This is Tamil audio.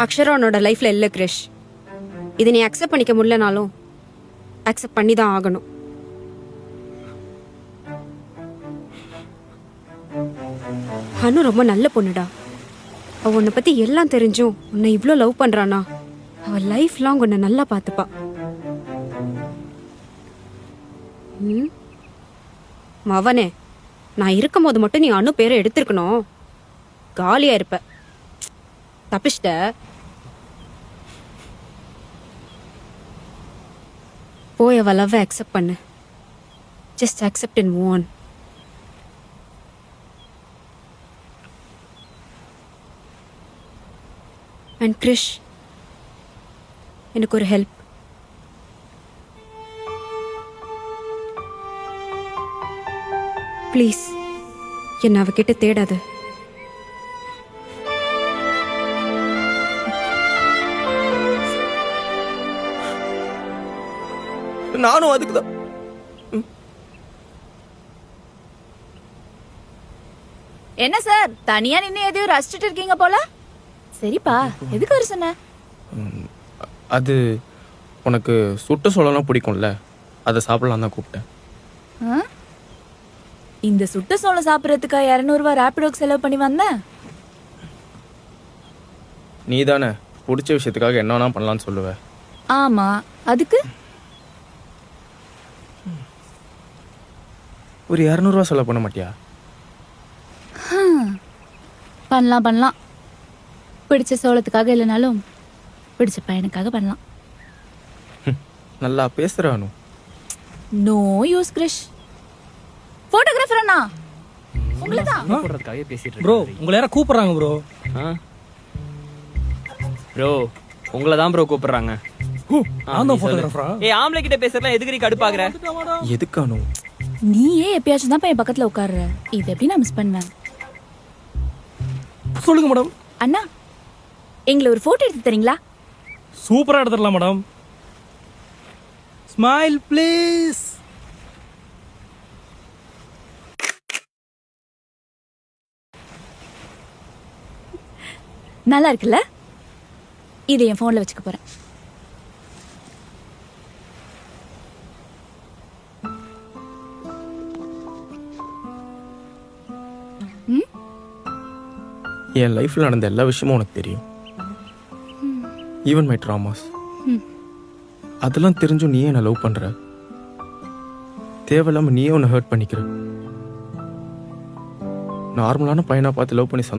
அக்ஷரா உன்னோட லைஃப்ல இல்லை கிரிஷ். இதை நீ அக்செப்ட் பண்ணிக்க முடியலனாலும் அக்செப்ட் பண்ணி தான் ஆகணும். அனு ரொம்ப நல்ல பொண்ணுடா. அவ உன்னை பத்தி எல்லாம் தெரிஞ்சும் உன்னை இவ்ளோ லவ் பண்றானா, அவ லைஃப் லாங் உன்னை நல்லா பார்த்துப்பா. மவனே, நான் இருக்கும் போது மட்டும் நீ அனு பேரை எடுத்திருக்கணும். காலியா இருப்ப. தப்பிச்சிட்ட. போய் அவ லவ் அக்செப்ட் பண்ணு. Just accept and move on. And Krish, எனக்கு ஒரு ஹெல்ப். ப்ளீஸ் என்ன அவகிட்ட தேடாத. நானும் அதுக்குதான். என்ன சார் தனியா நின்று எதையும் ரசிச்சுட்டு இருக்கீங்க போல? சரிப்பா, எதுக்கு வர சொன்ன? அது உனக்கு சுட்ட சோளம்லாம் பிடிக்கும்ல, அதை சாப்பிடலாம் தான் கூப்பிட்டேன். இந்த சுட்ட சோளம் சாப்பிடறதுக்கா 200 ரூபாய் ரேபிடோக்கு செலவு பண்ணி வந்தேன்? நீ தானே பிடிச்ச விஷயத்துக்காக என்ன வேணா பண்ணலான்னு சொல்லுவ. ஆமா, அதுக்கு ஒரு 200 ரூபா செலவு பண்ண மாட்டியா? பண்ணலாம் பண்ணலாம். பிடிச்ச சோளத்துக்காக இல்லைனாலும் பிடிச்ச பையனுக்காக பண்ணலாம். நல்லா பேசுறானு. No use Krish. போட்டோகிராஃபர் அண்ணா, உங்களதான். ப்ரோ, உங்களை யாரா கூப்பிடுறாங்க ப்ரோ. ப்ரோ உங்களை தான் ப்ரோ கூப்பிடுறாங்க. நான் தான் போட்டோகிராஃபரா? ஏய், ஆம்பளை கிட்ட பேசுறலாம் எதுக்கு நீ கடுப்பாக்குற? எதுக்கானு? நீயே எப்பயாச்சும் தான் என் பக்கத்துல உட்கார்ற. இது எப்படி நான் மிஸ் பண்ணுவேன்? சொல்லுங்க மேடம். அண்ணா, எங்களை ஒரு போட்டோ எடுத்து தரீங்களா? சூப்பரா எடுத்துடலாம் மேடம். Smile please. நல்லா இருக்குல்ல? இதை என் போன்ல வச்சுக்க போறேன். என் லைஃப்ல நடந்த எல்லா விஷயமும் உனக்கு தெரியும். Even my dramas. அதெல்லாம் தெரிஞ்சும் நீயே என்ன லவ் பண்ற. தேவையில்லாம நீயே உன்னை ஹர்ட் பண்ணிக்கிற. நார்மலான பையனா பார்த்து லவ் பண்ணி